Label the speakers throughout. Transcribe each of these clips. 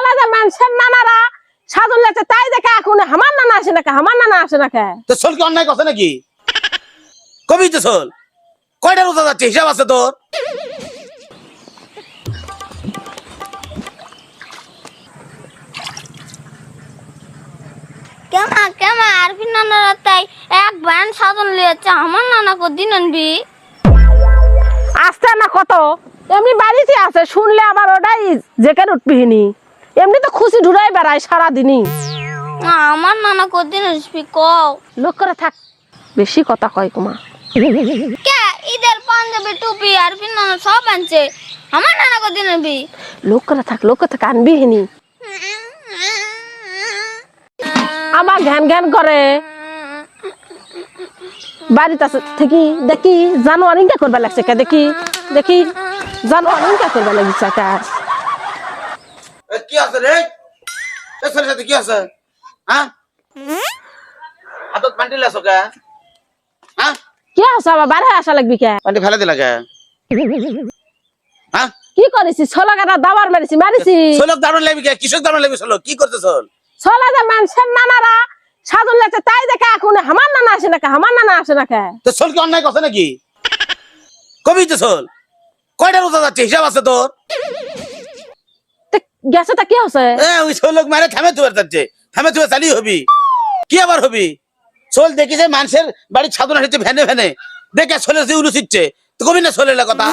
Speaker 1: ছলা যে মানুষের নানারা সাধন লেছে তাই দেখে এখন আমার নানা আসে না কে আমার নানা আসে না কে
Speaker 2: তো সোল কি অন্যায় কথা নাকি কবি তো সোল কয়টা রোজা যাচ্ছে হিসাব আছে তোর
Speaker 3: কেমা কেমা আরফিন নানারা তাই এক ব্যান্ড সাধন লিয়েছে আমার নানা কদিন আনবি
Speaker 1: আসতে না কত এমনি বাড়িতে আছে শুনলে আবার ওটাই জেকের উঠবিনি এমনি তো খুশি ঢুরাই বেড়ায় সারাদিনই
Speaker 3: আমার নানা কদিন আসবি কও
Speaker 1: লোক করে থাক বেশি কথা কয় কুমা
Speaker 3: কে ঈদের পাঞ্জাবি টুপি আরফিন নানা সব আনছে আমার নানা কদিন আনবি
Speaker 1: লোক করে থাক আনবি হিনি আমার ঘ্যান ঘ্যান করে বাড়িতে আছে থেকে দেখি জানোয়ারিংটা করবা লাগছে কে দেখি জানোয়ারিংটা করবা লাগছে আকাশ
Speaker 2: কি আছে রে এই ছেলের সাথে কি আছে হ্যাঁ হাতত পান্টি লাছো কে হ্যাঁ
Speaker 1: কি আছে আবার বাইরে আসা লাগবি কে
Speaker 2: পান্টি ফেলে দিলা কে হ্যাঁ
Speaker 1: কি করেছি ছোলা কাটা দাবার মারিছি
Speaker 2: সোলক দারুণ লাগবি কে কিসক দারুণ লাগবি সোলক কি করতে সোল
Speaker 1: ছোলা যে মানুষের নানারা সাধন লেছে তাই দেখে এখন আমার নানা আসে না কে আমার নানা আসে না কে
Speaker 2: তো সোল কি অন্যায় কথা নাকি কবি তো সোল কয়টা রোজা যাচ্ছে হিসাব আছে তোর
Speaker 1: গেছে তা কি হচ্ছে
Speaker 2: ওই সোলক মারে থামে তুই যাচ্ছে থামে তুই চালি হবি কি আবার হবি সোল দেখি যে মানুষের বাড়ির ছাদন হচ্ছে ভ্যানে ভ্যানে দেখে সোলের যে উলু ছিটছে তো কবি না সোলের কথা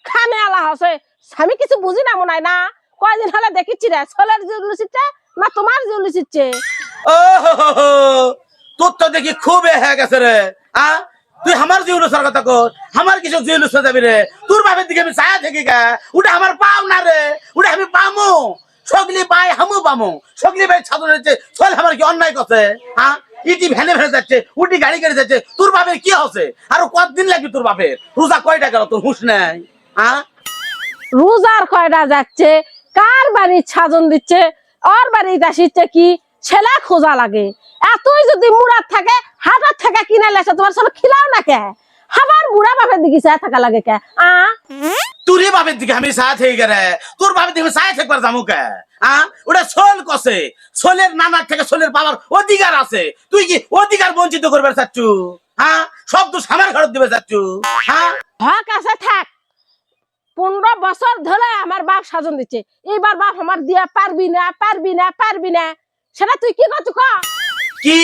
Speaker 1: খানে আলা হচ্ছে আমি কিছু বুঝি না মনে হয় না কয়দিন হলে দেখিচ্ছি রে ছোলার যে উলুচিচ্ছে না তোমার যে উলুচিচ্ছে
Speaker 2: ও তোর তো দেখি খুব হয়ে গেছে রে তুই আমার যে উলুসার কথা কর আমার কিছু যে উলুসা যাবি রে তোর বাপের দিকে আমি ছায়া থেকে গা ওটা আমার পাও না রে ওটা আমি পামো সগলি পাই হামু পামো সগলি পাই ছাদন হচ্ছে সোল আমার কি অন্যায় করছে ইটি ভ্যানে ভ্যানে যাচ্ছে উটি গাড়ি গাড়ি যাচ্ছে তোর বাপের কি হচ্ছে আর কতদিন লাগবে তোর বাপের রোজা কয়টা গেল তোর হুঁশ নাই
Speaker 1: রোজার কয়টা যাচ্ছে কার বাড়ির ছাজন দিচ্ছে ওর বাড়িতে আসিচ্ছে কি ছেলে খোঁজা লাগে এতই যদি মুরাদ থাকে হাজার টাকা কিনে লেছে তোমার সব খিলাও না কে আবার বুড়া বাপের দিকে চায় থাকা লাগে কে
Speaker 2: তোর বাপের দিকে আমি ছায়া থেকে গেলে তোর বাপের দিকে ছায়া থাকবার যাবো কে ওটা সোল কষে সোলের নানার থেকে সোলের বাবার অধিকার আছে তুই কি অধিকার বঞ্চিত করবে চাচ্ছু সব তো সামার ঘর দিবে চাচ্ছু
Speaker 1: হক আছে থাক 15 বছর ধরে আমার বাপ সাজন দিচ্ছে এইবার বাপ আমার দিয়া পারবি না সেটা তুই কি করছু
Speaker 2: কি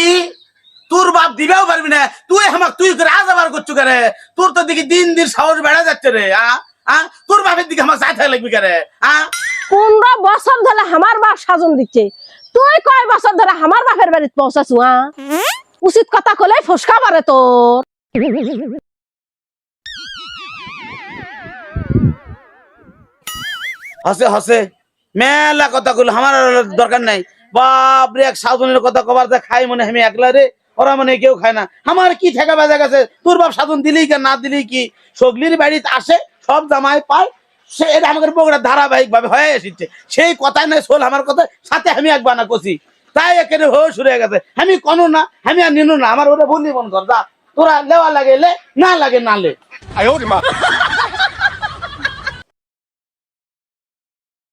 Speaker 2: তোর বাপ দিবেও পারবি না তুই আমাকে তুই করে আজাবার করছু করে তোর তো দেখি দিন দিন সাহস বেড়া যাচ্ছে রে তোর বাপের দিকে আমার চাই থাকা লাগবি করে
Speaker 1: 15 বছর ধরে আমার বাপ সাজন দিচ্ছে তুই কয় বছর ধরে আমার বাপের বাড়িতে পৌঁছাছু উচিত কথা কলে ফসকা পারে তোর
Speaker 2: হসে হসে মেলা কথা কইল আমার দরকার নাই বাপরে এক সাধনের কথা কবার যা খাই মনে আমি একলা রে ওরা মানে কেউ খায় না আমার কি ঠেকা বাজা গেছে তোর বাপ সাধন দিলেই কি না দিলেই কি সগলির বাড়িতে আসে সব জামাই পায় সে এটা আমাদের বগুড়া ধারাবাহিক ভাবে হয়ে এসেছে সেই কথাই নয় সোল আমার কথা সাথে আমি একবার না কষি তাই একেবারে হয়ে শুরু হয়ে গেছে আমি কোনো না আমি আর নিনু না আমার ওটা বললি মন কর যা তোরা লেওয়া লাগে লে না লাগে না লে